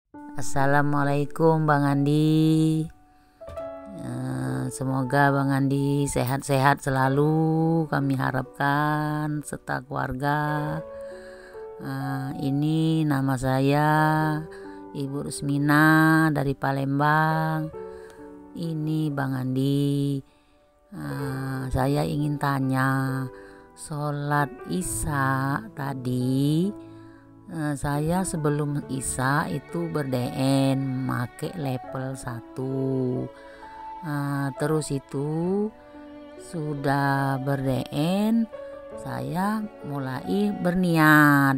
Assalamualaikum Bang Andi. Semoga Bang Andi sehat-sehat selalu, kami harapkan, serta keluarga. Ini nama saya Ibu Rusmina dari Palembang. Ini Bang Andi, saya ingin tanya, sholat Isya tadi, saya sebelum Isya itu ber-DN make level 1. Terus itu sudah ber-DN saya mulai berniat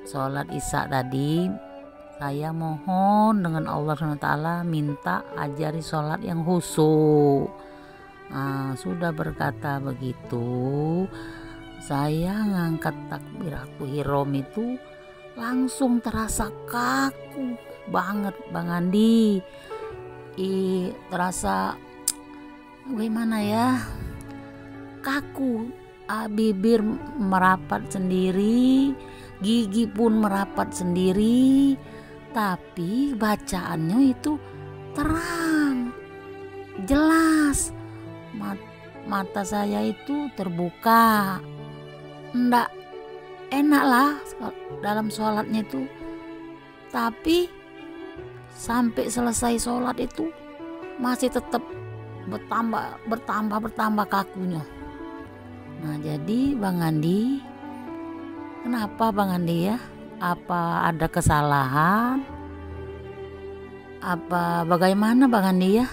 sholat Isya tadi. Saya mohon dengan Allah SWT minta ajari sholat yang khusyuk. Sudah berkata begitu, saya ngangkat takbiratul ihram itu langsung terasa kaku banget Bang Andi. Terasa bagaimana ya, kaku, bibir merapat sendiri, gigi pun merapat sendiri, tapi bacaannya itu terang, jelas. Mata saya itu terbuka. Nggak enak lah dalam sholatnya itu, tapi sampai selesai sholat itu masih tetap bertambah kakunya. Nah jadi Bang Andi, kenapa Bang Andi ya? Apa ada kesalahan? Apa bagaimana Bang Andi ya?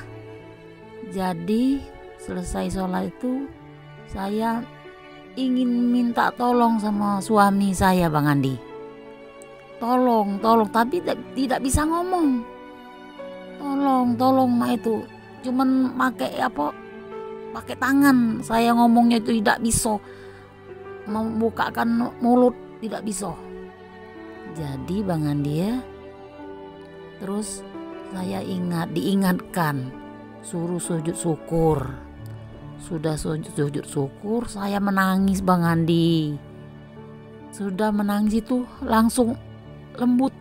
Jadi selesai sholat itu saya ingin minta tolong sama suami saya Bang Andi. Tolong, tapi tidak bisa ngomong. Tolong mak itu. Cuman pakai tangan. Saya ngomongnya itu tidak bisa. Membukakan mulut tidak bisa. Jadi Bang Andi ya. Terus saya diingatkan suruh sujud syukur. Sudah sujud syukur, saya menangis Bang Andi. Sudah menangis itu langsung lembut,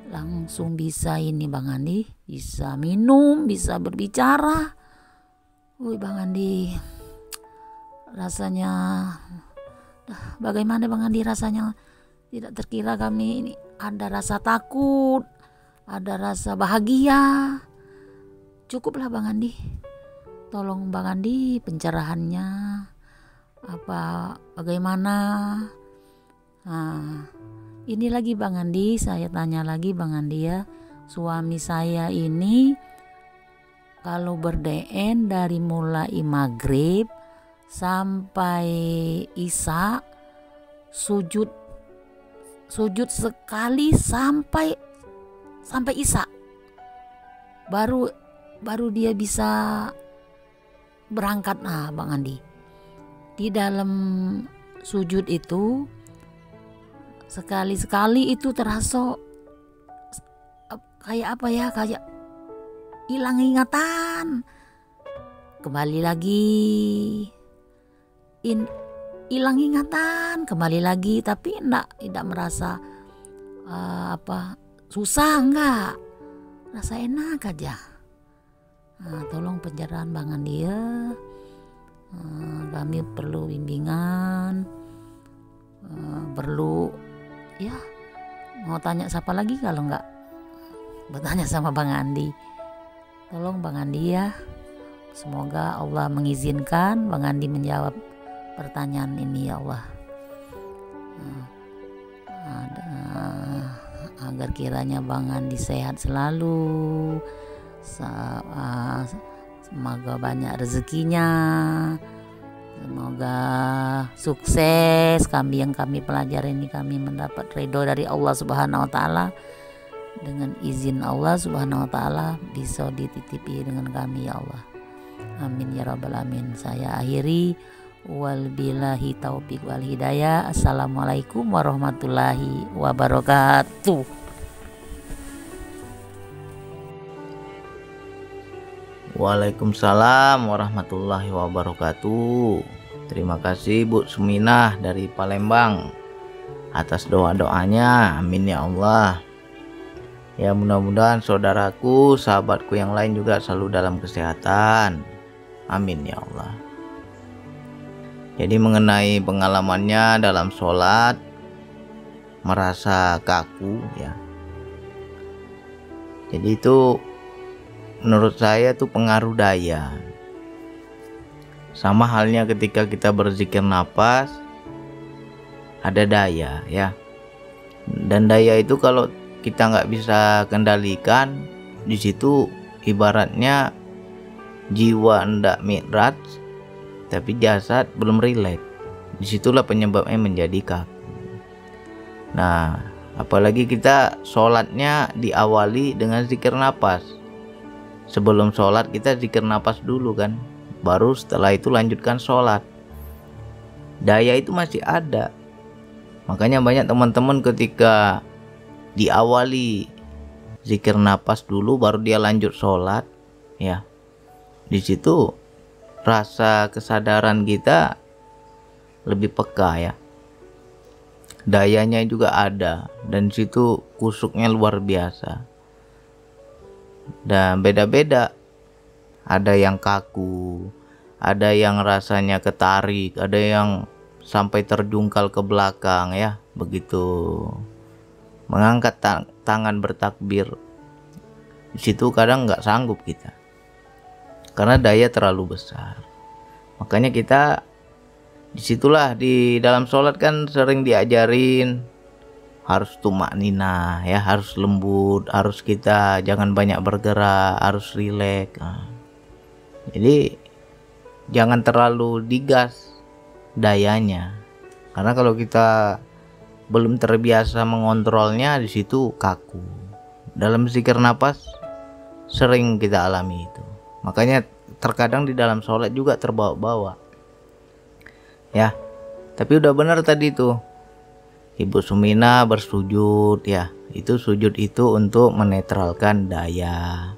langsung bisa ini Bang Andi, bisa minum, bisa berbicara. Wih Bang Andi, rasanya bagaimana Bang Andi, rasanya tidak terkira. Kami ini ada rasa takut, ada rasa bahagia. Cukuplah Bang Andi. Tolong Bang Andi pencerahannya bagaimana. Ini lagi Bang Andi, saya tanya lagi Bang Andi ya. Suami saya ini kalau ber-DN dari mulai maghrib sampai Isya sujud sekali sampai Isya. Baru dia bisa berangkat. Bang Andi, di dalam sujud itu sekali itu terasa kayak kayak hilang ingatan, kembali lagi hilang ingatan, kembali lagi, tapi tidak merasa susah, enggak, rasa enak aja. Tolong pencerahan Bang Andi ya. Kami perlu bimbingan, perlu ya. Mau tanya siapa lagi kalau enggak bertanya sama Bang Andi. Tolong Bang Andi ya. Semoga Allah mengizinkan Bang Andi menjawab pertanyaan ini ya Allah. Agar kiranya Bang Andi sehat selalu. Semoga banyak rezekinya, semoga sukses. Yang kami pelajari ini kami mendapat ridho dari Allah Subhanahu wa taala. Dengan izin Allah Subhanahu wa taala bisa dititipi dengan kami ya Allah. Amin ya rabbal alamin. Saya akhiri, wal billahi taufiq wal hidayah. Assalamualaikum warahmatullahi wabarakatuh. Waalaikumsalam warahmatullahi wabarakatuh. Terima kasih Bu Suminah dari Palembang atas doa-doanya. Amin ya Allah. Ya, mudah-mudahan saudaraku, sahabatku yang lain juga selalu dalam kesehatan. Amin ya Allah. Jadi mengenai pengalamannya dalam sholat, merasa kaku ya. Jadi itu menurut saya itu pengaruh daya. Sama halnya ketika kita berzikir nafas, ada daya ya. Dan daya itu kalau kita nggak bisa kendalikan, di situ ibaratnya jiwa hendak mi'raj tapi jasad belum rileks. Disitulah penyebabnya menjadi kaku. Nah, apalagi kita sholatnya diawali dengan zikir nafas. Sebelum sholat kita zikir nafas dulu kan, baru setelah itu lanjutkan sholat. Daya itu masih ada. Makanya banyak teman-teman ketika diawali zikir nafas dulu baru dia lanjut sholat ya, di situ rasa kesadaran kita lebih peka ya, dayanya juga ada, dan di situ kusuknya luar biasa. Dan beda-beda, ada yang kaku, ada yang rasanya ketarik, ada yang sampai terjungkal ke belakang ya, begitu mengangkat tangan bertakbir, di situ kadang nggak sanggup kita karena daya terlalu besar. Makanya kita disitulah di dalam sholat kan sering diajarin harus tumakninah ya, harus lembut, harus kita jangan banyak bergerak, harus rileks. Jadi jangan terlalu digas dayanya, karena kalau kita belum terbiasa mengontrolnya, di situ kaku. Dalam zikir nafas sering kita alami itu. Makanya terkadang di dalam sholat juga terbawa-bawa ya. Tapi udah benar tadi tuh Ibu Sumina bersujud ya, itu sujud itu untuk menetralkan daya.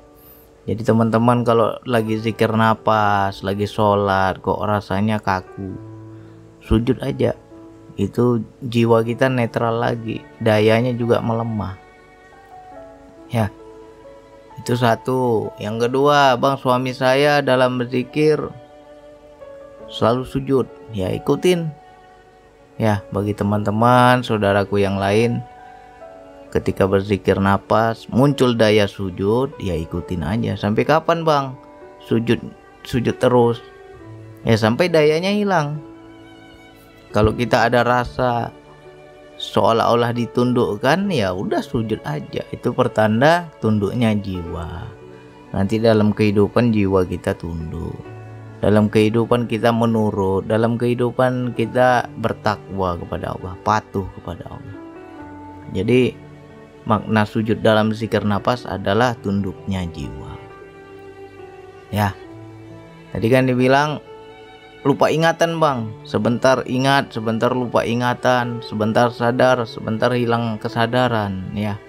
Jadi teman-teman kalau lagi zikir nafas, lagi sholat kok rasanya kaku, sujud aja. Itu jiwa kita netral lagi, dayanya juga melemah ya. Itu satu. Yang kedua, bang, suami saya dalam berzikir selalu sujud ya, ikutin ya. Bagi teman-teman saudaraku yang lain, ketika berzikir nafas muncul daya sujud ya, ikutin aja. Sampai kapan bang sujud terus ya? Sampai dayanya hilang. Kalau kita ada rasa seolah-olah ditundukkan, ya udah sujud aja. Itu pertanda tunduknya jiwa. Nanti dalam kehidupan jiwa kita tunduk, dalam kehidupan kita menurut, dalam kehidupan kita bertakwa kepada Allah, patuh kepada Allah. Jadi makna sujud dalam zikir nafas adalah tunduknya jiwa ya. Tadi kan dibilang lupa ingatan bang, sebentar ingat, sebentar lupa ingatan, sebentar sadar, sebentar hilang kesadaran ya.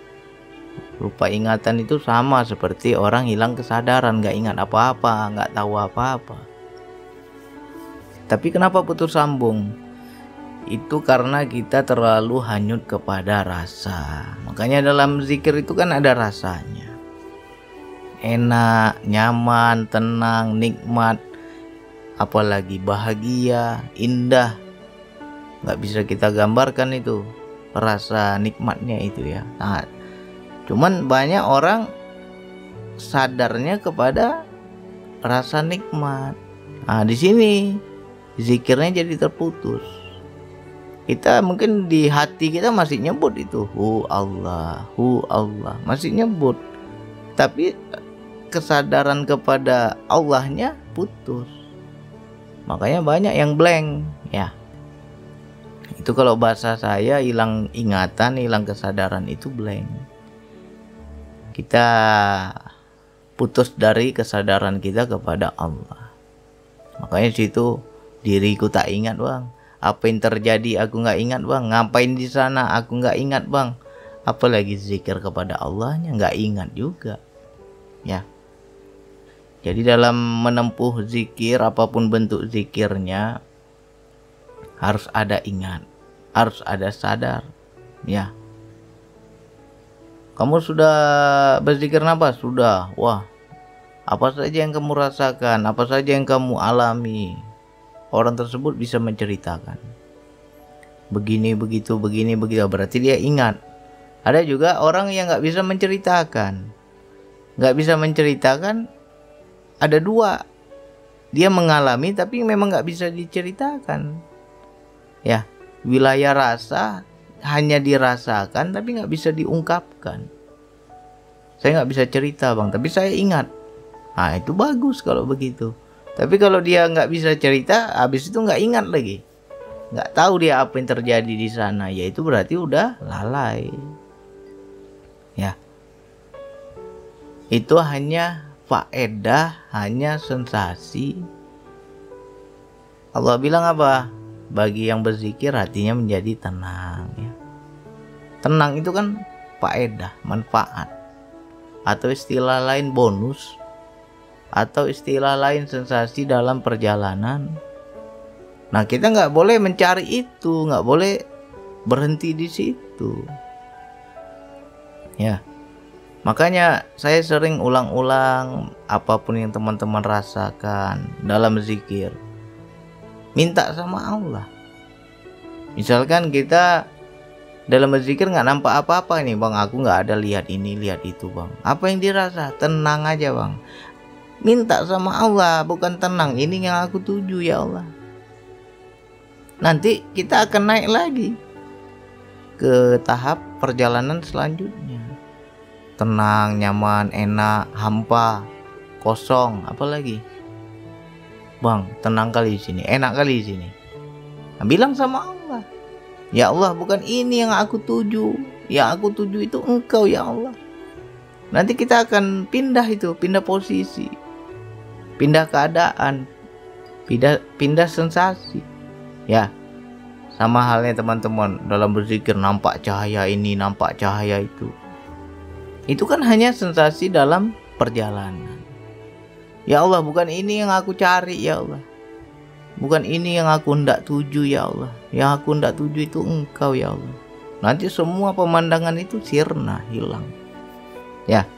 Lupa ingatan itu sama seperti orang hilang kesadaran, nggak ingat apa-apa, nggak tahu apa-apa. Tapi kenapa putus sambung? Itu karena kita terlalu hanyut kepada rasa. Makanya dalam zikir itu kan ada rasanya, enak, nyaman, tenang, nikmat, apalagi bahagia, indah. Nggak bisa kita gambarkan itu rasa nikmatnya itu ya. Nah, cuman banyak orang sadarnya kepada rasa nikmat. Nah, di sini zikirnya jadi terputus. Kita mungkin di hati kita masih nyebut itu hu Allah, masih nyebut, tapi kesadaran kepada Allahnya putus. Makanya banyak yang blank ya. Itu kalau bahasa saya hilang ingatan, hilang kesadaran, itu blank. Kita putus dari kesadaran kita kepada Allah. Makanya situ diriku tak ingat bang. Apa yang terjadi aku nggak ingat bang. Ngapain di sana aku nggak ingat bang. Apalagi zikir kepada Allahnya nggak ingat juga ya. Jadi dalam menempuh zikir, apapun bentuk zikirnya, harus ada ingat, harus ada sadar, Ya. Kamu sudah berzikir nafas? Sudah. Wah, apa saja yang kamu rasakan, apa saja yang kamu alami, orang tersebut bisa menceritakan. Begini, begitu, begini, begitu. Berarti dia ingat. Ada juga orang yang nggak bisa menceritakan. Nggak bisa menceritakan, ada dua. Dia mengalami tapi memang nggak bisa diceritakan. Ya, wilayah rasa hanya dirasakan tapi nggak bisa diungkapkan. Saya nggak bisa cerita bang, tapi saya ingat. Nah itu bagus kalau begitu. Tapi kalau dia nggak bisa cerita, habis itu nggak ingat lagi, nggak tahu dia apa yang terjadi di sana, ya itu berarti udah lalai. Ya, itu hanya faedah, hanya sensasi. Allah bilang apa? Bagi yang berzikir hatinya menjadi tenang. Ya. Tenang itu kan faedah, manfaat, atau istilah lain bonus, atau istilah lain sensasi dalam perjalanan. Nah kita nggak boleh mencari itu, nggak boleh berhenti di situ. Ya, makanya saya sering ulang-ulang apapun yang teman-teman rasakan dalam zikir, minta sama Allah. Misalkan kita dalam berzikir nggak nampak apa-apa nih bang, aku nggak ada lihat ini lihat itu bang, apa yang dirasa? Tenang aja bang, minta sama Allah, bukan tenang ini yang aku tuju ya Allah. Nanti kita akan naik lagi ke tahap perjalanan selanjutnya, tenang, nyaman, enak, hampa, kosong. Apalagi bang, tenang kali di sini, enak kali di sini. Nah, bilang sama Allah, ya Allah bukan ini yang aku tuju, yang aku tuju itu Engkau ya Allah. Nanti kita akan pindah posisi, pindah keadaan, pindah sensasi. Ya, sama halnya teman-teman dalam berzikir, nampak cahaya ini, nampak cahaya itu. Itu kan hanya sensasi dalam perjalanan. Ya Allah bukan ini yang aku cari ya Allah, bukan ini yang aku hendak tuju ya Allah. Yang aku hendak tuju itu Engkau ya Allah. Nanti semua pemandangan itu sirna, hilang. Ya,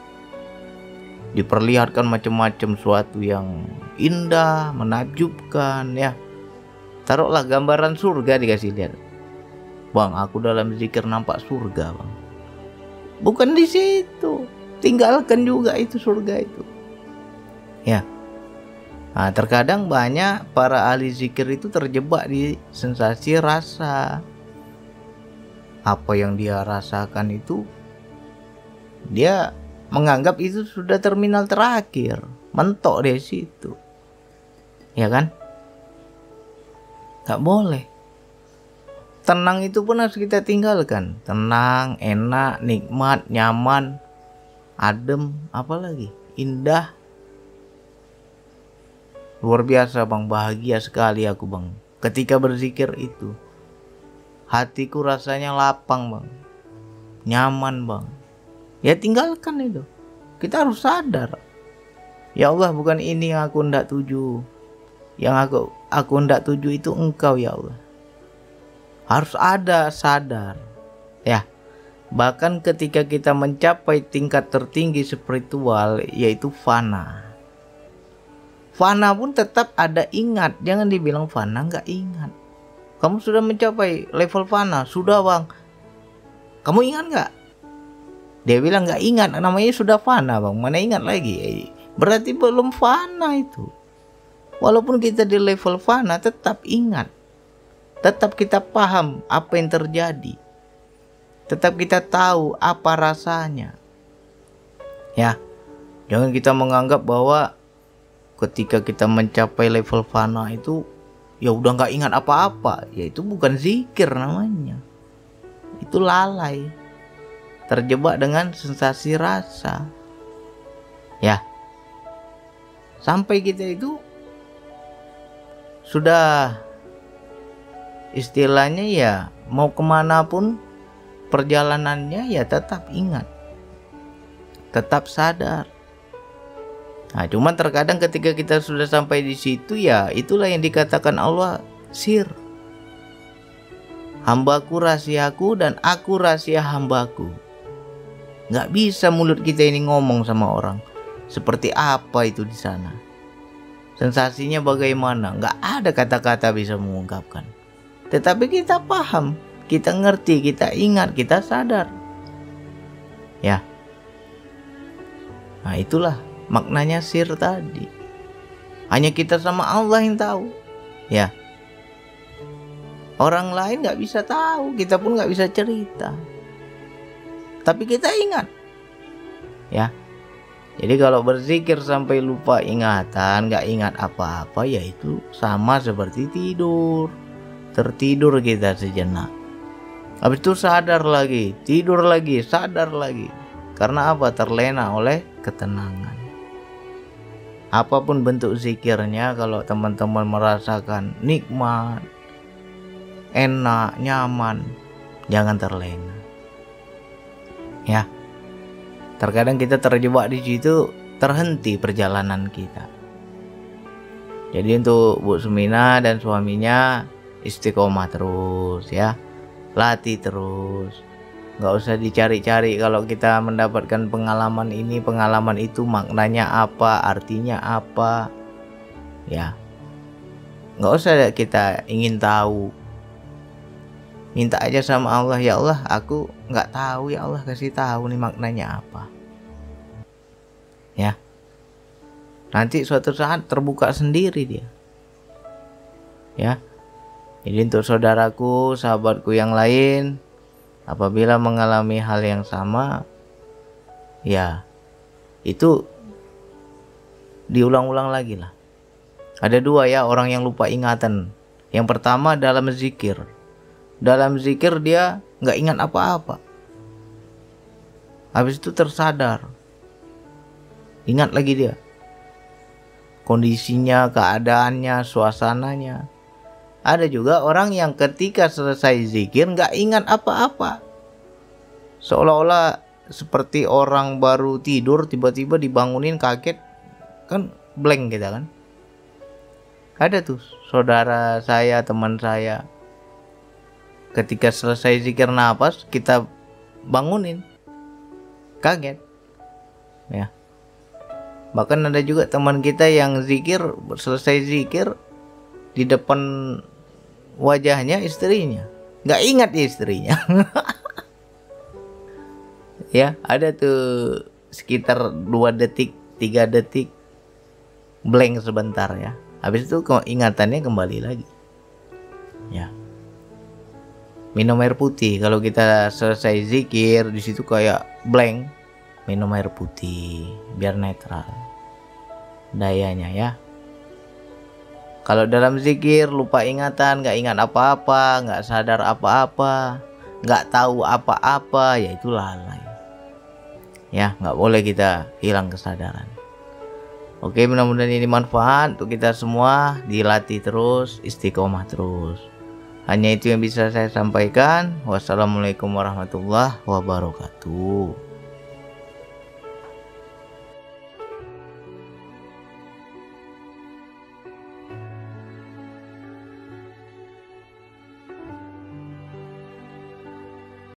diperlihatkan macam-macam suatu yang indah, menakjubkan. Ya, taruhlah gambaran surga dikasih lihat, bang aku dalam zikir nampak surga bang. Bukan di situ, tinggalkan juga itu surga itu. Ya, nah, terkadang banyak para ahli zikir itu terjebak di sensasi rasa. Apa yang dia rasakan itu, dia menganggap itu sudah terminal terakhir, mentok di situ. Ya kan? Gak boleh. Tenang itu pun harus kita tinggalkan. Tenang, enak, nikmat, nyaman, adem, apalagi indah. Luar biasa bang, bahagia sekali aku bang ketika berzikir itu. Hatiku rasanya lapang bang, nyaman bang. Ya tinggalkan itu. Kita harus sadar, ya Allah bukan ini yang aku hendak tuju, yang aku hendak tuju itu Engkau ya Allah. Harus ada sadar. Ya, bahkan ketika kita mencapai tingkat tertinggi spiritual, yaitu fana. Fana pun tetap ada ingat. Jangan dibilang fana nggak ingat. Kamu sudah mencapai level fana, sudah bang. Kamu ingat nggak? Dia bilang nggak ingat, namanya sudah fana bang. Mana ingat lagi? Berarti belum fana itu. Walaupun kita di level fana, tetap ingat. Tetap kita paham apa yang terjadi. Tetap kita tahu apa rasanya. Ya, jangan kita menganggap bahwa ketika kita mencapai level fana itu ya udah nggak ingat apa-apa. Ya itu bukan zikir namanya. Itu lalai, terjebak dengan sensasi rasa. Ya, sampai kita itu sudah istilahnya ya mau kemanapun perjalanannya ya tetap ingat, tetap sadar. Nah, cuman terkadang ketika kita sudah sampai di situ ya itulah yang dikatakan Allah sir. Hambaku rahasiaku dan aku rahasia hambaku. Nggak bisa mulut kita ini ngomong sama orang. Seperti apa itu di sana? Sensasinya bagaimana? Nggak ada kata-kata bisa mengungkapkan. Tetapi kita paham, kita ngerti, kita ingat, kita sadar. Ya. Nah itulah maknanya sir tadi. Hanya kita sama Allah yang tahu. Ya. Orang lain nggak bisa tahu, kita pun nggak bisa cerita. Tapi kita ingat. Ya. Jadi kalau berzikir sampai lupa ingatan, nggak ingat apa-apa, ya itu sama seperti tidur. Tertidur kita sejenak. Habis itu sadar lagi, tidur lagi, sadar lagi. Karena apa? Terlena oleh ketenangan. Apapun bentuk zikirnya, kalau teman-teman merasakan nikmat, enak, nyaman, jangan terlena. Ya. Terkadang kita terjebak di situ, terhenti perjalanan kita. Jadi untuk Bu Sumina dan suaminya istiqomah terus ya. Latih terus. Nggak usah dicari-cari kalau kita mendapatkan pengalaman ini, pengalaman itu, maknanya apa, artinya apa. Ya. Nggak usah kita ingin tahu. Minta aja sama Allah, ya Allah, aku nggak tahu, ya Allah kasih tahu nih maknanya apa. Ya. Nanti suatu saat terbuka sendiri dia. Ya. Jadi untuk saudaraku, sahabatku yang lain, apabila mengalami hal yang sama, ya itu diulang-ulang lagi lah. Ada dua ya orang yang lupa ingatan. Yang pertama dalam zikir. Dalam zikir dia nggak ingat apa-apa. Habis itu tersadar. Ingat lagi dia. Kondisinya, keadaannya, suasananya. Ada juga orang yang ketika selesai zikir nggak ingat apa-apa. Seolah-olah seperti orang baru tidur tiba-tiba dibangunin kaget. Kan blank kita kan. Ada tuh saudara saya, teman saya. Ketika selesai zikir nafas, kita bangunin. Kaget. Ya. Bahkan ada juga teman kita yang zikir, selesai zikir, di depan wajahnya istrinya. Nggak ingat istrinya. Ya, ada tuh sekitar 2 detik, 3 detik. Blank sebentar ya. Habis itu ingatannya kembali lagi. Ya. Minum air putih. Kalau kita selesai zikir di situ kayak blank, minum air putih biar netral dayanya ya. Kalau dalam zikir lupa ingatan, nggak ingat apa-apa, nggak sadar apa-apa, nggak tahu apa-apa, ya itu lalai. Ya, nggak boleh kita hilang kesadaran. Oke, mudah-mudahan ini manfaat untuk kita semua. Dilatih terus, istiqomah terus. Hanya itu yang bisa saya sampaikan. Wassalamualaikum warahmatullahi wabarakatuh.